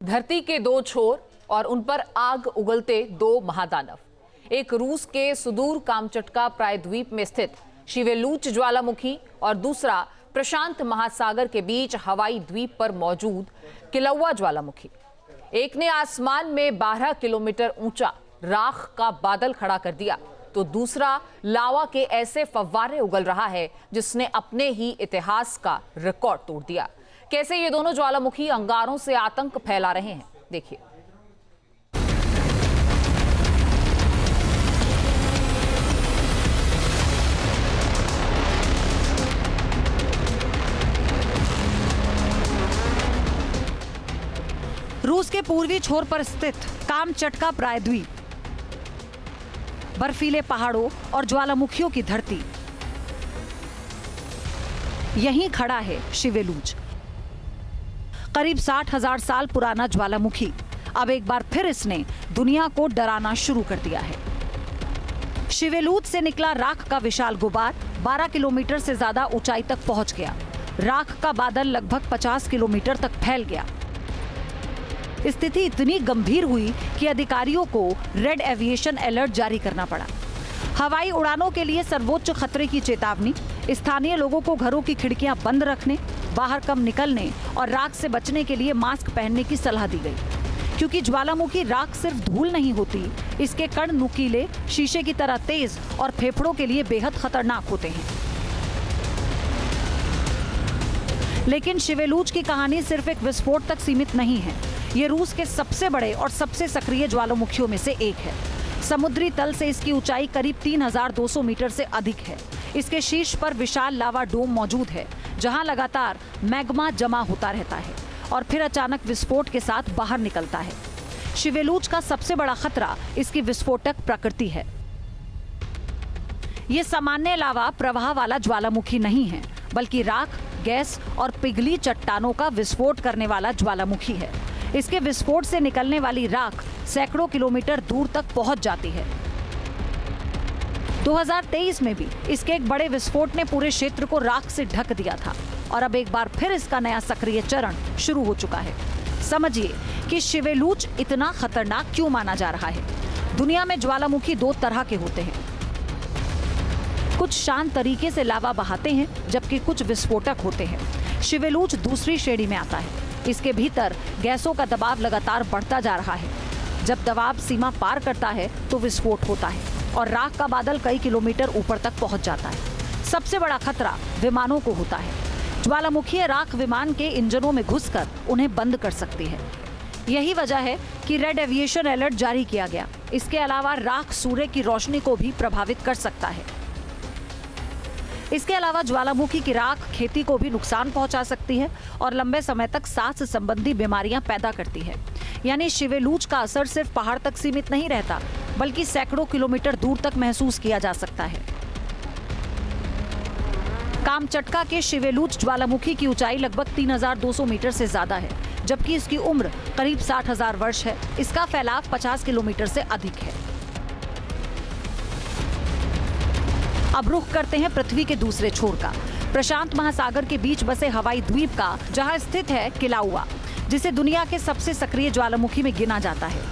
धरती के दो छोर और उन पर आग उगलते दो महादानव, एक रूस के सुदूर कामचटका प्रायद्वीप में स्थित शिवेलूच ज्वालामुखी और दूसरा प्रशांत महासागर के बीच हवाई द्वीप पर मौजूद किलौआ ज्वालामुखी। एक ने आसमान में 12 किलोमीटर ऊंचा राख का बादल खड़ा कर दिया तो दूसरा लावा के ऐसे फव्वारे उगल रहा है जिसने अपने ही इतिहास का रिकॉर्ड तोड़ दिया। कैसे ये दोनों ज्वालामुखी अंगारों से आतंक फैला रहे हैं, देखिए। रूस के पूर्वी छोर पर स्थित कामचटका प्रायद्वीप, बर्फीले पहाड़ों और ज्वालामुखियों की धरती। यहीं खड़ा है शिवेलूच, करीब 60,000 साल पुराना ज्वालामुखी। अब एक बार फिर इसने दुनिया को डराना शुरू कर दिया है। शिवेलूच से निकला राख का विशाल गुबार 12 किलोमीटर से ज्यादा ऊंचाई तक पहुंच गया। राख का बादल लगभग 50 किलोमीटर तक फैल गया। स्थिति इतनी गंभीर हुई कि अधिकारियों को रेड एविएशन अलर्ट जारी करना पड़ा। हवाई उड़ानों के लिए सर्वोच्च खतरे की चेतावनी, स्थानीय लोगों को घरों की खिड़कियां बंद रखने, बाहर कम निकलने और राख से बचने के लिए मास्क पहनने की सलाह दी गई। क्योंकि ज्वालामुखी राख सिर्फ धूल नहीं होती, इसके कण नुकीले, शीशे की तरह तेज और फेफड़ों के लिए बेहद खतरनाक होते हैं। लेकिन शिवेलूच की कहानी सिर्फ एक विस्फोट तक सीमित नहीं है। ये रूस के सबसे बड़े और सबसे सक्रिय ज्वालामुखियों में से एक है। समुद्री तल से इसकी ऊंचाई करीब 3,200 मीटर से अधिक है। इसके शीर्ष पर विशाल लावा डोम मौजूद है, जहां लगातार मैग्मा जमा होता रहता है और फिर अचानक विस्फोट के साथ बाहर निकलता है। शिवेलूच का सबसे बड़ा खतरा इसकी विस्फोटक प्रकृति है। ये सामान्य लावा प्रवाह वाला ज्वालामुखी नहीं है, बल्कि राख, गैस और पिघली चट्टानों का विस्फोट करने वाला ज्वालामुखी है। इसके विस्फोट से निकलने वाली राख सैकड़ों किलोमीटर दूर तक पहुंच जाती है। 2023 में भी इसके एक बड़े विस्फोट ने पूरे क्षेत्र को राख से ढक दिया था और अब एक बार फिर इसका नया सक्रिय चरण शुरू हो चुका है। समझिए कि शिवेलूच इतना खतरनाक क्यों माना जा रहा है। दुनिया में ज्वालामुखी दो तरह के होते हैं। कुछ शांत तरीके से लावा बहाते हैं, जबकि कुछ विस्फोटक होते हैं। शिवेलूच दूसरी श्रेणी में आता है। इसके भीतर गैसों का दबाव लगातार बढ़ता जा रहा है। जब दबाव सीमा पार करता है तो विस्फोट होता है और राख का बादल कई किलोमीटर ऊपर तक पहुंच जाता है। सबसे बड़ा खतरा विमानों को होता है। ज्वालामुखी राख विमान के इंजनों में घुसकर उन्हें बंद कर सकती है। यही वजह है कि रेड एविएशन अलर्ट जारी किया गया। इसके अलावा राख सूर्य की रोशनी को भी प्रभावित कर सकता है। इसके अलावा ज्वालामुखी की राख खेती को भी नुकसान पहुंचा सकती है और लंबे समय तक सांस संबंधी बीमारियां पैदा करती है। यानी शिवेलूच का असर सिर्फ पहाड़ तक सीमित नहीं रहता, बल्कि सैकड़ों किलोमीटर दूर तक महसूस किया जा सकता है। कामचटका के शिवेलूच ज्वालामुखी की ऊंचाई लगभग 3,200 मीटर से ज्यादा है, जबकि इसकी उम्र करीब 60,000 वर्ष है। इसका फैलाव 50 किलोमीटर से अधिक है। अब रुख करते हैं पृथ्वी के दूसरे छोर का, प्रशांत महासागर के बीच बसे हवाई द्वीप का, जहां स्थित है किलौआ, जिसे दुनिया के सबसे सक्रिय ज्वालामुखी में गिना जाता है।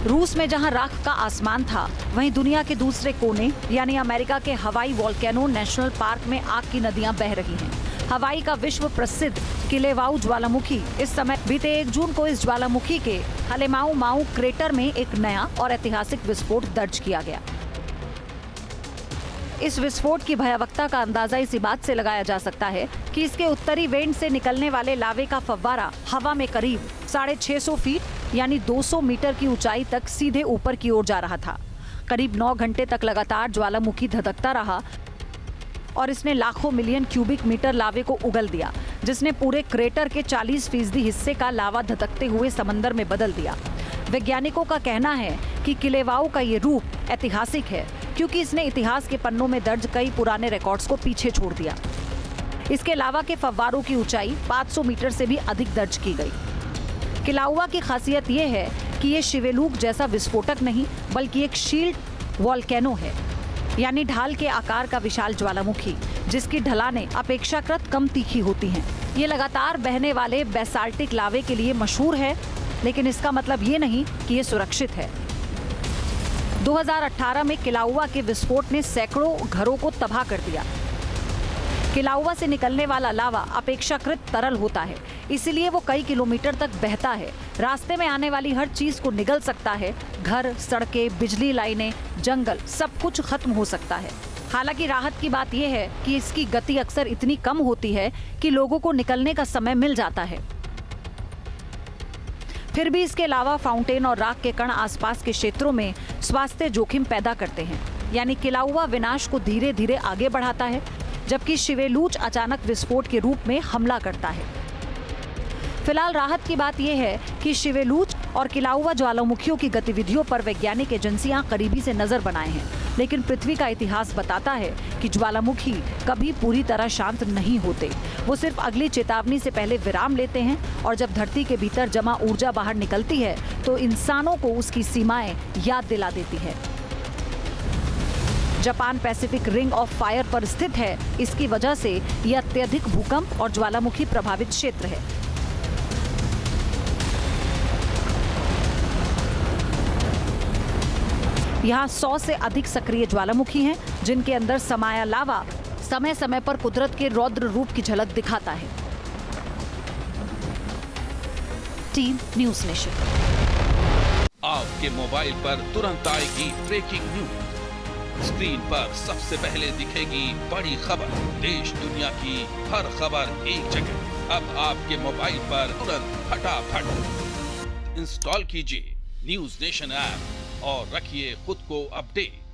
रूस में जहां राख का आसमान था, वहीं दुनिया के दूसरे कोने यानी अमेरिका के हवाई वोल्केनो नेशनल पार्क में आग की नदियां बह रही हैं। हवाई का विश्व प्रसिद्ध किलेवाऊ ज्वालामुखी इस समय बीते 1 जून को इस ज्वालामुखी के हलेमाऊ माऊ क्रेटर में एक नया और ऐतिहासिक विस्फोट दर्ज किया गया। इस विस्फोट की भयावहता का अंदाजा इसी बात से लगाया जा सकता है कि इसके उत्तरी वेंट से निकलने वाले लावे का फव्वारा हवा में करीब 650 फीट यानी 200 मीटर की ऊंचाई तक सीधे ऊपर की ओर जा रहा था। करीब 9 घंटे तक लगातार ज्वालामुखी धधकता रहा और इसने लाखों मिलियन क्यूबिक मीटर लावे को उगल दिया, जिसने पूरे क्रेटर के 40% हिस्से का लावा धधकते हुए समंदर में बदल दिया। वैज्ञानिकों का कहना है कि किलेवाऊ का ये रूप ऐतिहासिक है, क्योंकि इसने इतिहास के पन्नों में दर्ज कई पुराने रिकॉर्ड्स को पीछे छोड़ दिया। इसके लावा के फव्वारों की ऊंचाई 500 मीटर से भी अधिक दर्ज की गई। किलौआ की खासियत ये है कि ये शिवेलूच जैसा विस्फोटक नहीं, बल्कि एक शील्ड वोल्केनो है, यानी ढाल के आकार का विशाल ज्वालामुखी, जिसकी ढलानें अपेक्षाकृत कम तीखी होती हैं। ये लगातार बहने वाले बेसाल्टिक लावे के लिए मशहूर है, लेकिन इसका मतलब ये नहीं कि ये सुरक्षित है। 2018 में किलाउआ के विस्फोट ने सैकड़ों घरों को तबाह कर दिया। किलाउआ से निकलने वाला लावा अपेक्षाकृत तरल होता है, इसलिए वो कई किलोमीटर तक बहता है। रास्ते में आने वाली हर चीज को निगल सकता है। घर, सड़कें, बिजली लाइनें, जंगल, सब कुछ खत्म हो सकता है। हालांकि राहत की बात यह है कि इसकी गति अक्सर इतनी कम होती है कि लोगों को निकलने का समय मिल जाता है। फिर भी इसके अलावा फाउंटेन और राख के कण आसपास के क्षेत्रों में स्वास्थ्य जोखिम पैदा करते हैं। यानी किलाउआ विनाश को धीरे धीरे आगे बढ़ाता है, जबकि शिवेलूच अचानक विस्फोट के रूप में हमला करता है। फिलहाल राहत की बात यह है कि शिवेलूच और किलाउआ ज्वालामुखियों की गतिविधियों पर वैज्ञानिक एजेंसियां करीबी से नजर बनाए हैं, लेकिन पृथ्वी का इतिहास बताता है कि ज्वालामुखी कभी पूरी तरह शांत नहीं होते। वो सिर्फ अगली चेतावनी से पहले विराम लेते हैं, और जब धरती के भीतर जमा ऊर्जा बाहर निकलती है तो इंसानों को उसकी सीमाएं याद दिला देती है। Japan Pacific ring of fire पर स्थित है, इसकी वजह से यह अत्यधिक भूकंप और ज्वालामुखी प्रभावित क्षेत्र है। यहाँ 100 से अधिक सक्रिय ज्वालामुखी हैं, जिनके अंदर समाया लावा समय समय पर कुदरत के रौद्र रूप की झलक दिखाता है। Team news nation. आपके मोबाइल पर तुरंत आएगी ब्रेकिंग न्यूज। स्क्रीन पर सबसे पहले दिखेगी बड़ी खबर। देश दुनिया की हर खबर एक जगह। अब आपके मोबाइल पर तुरंत फटाफट इंस्टॉल कीजिए न्यूज़ नेशन ऐप और रखिए खुद को अपडेट।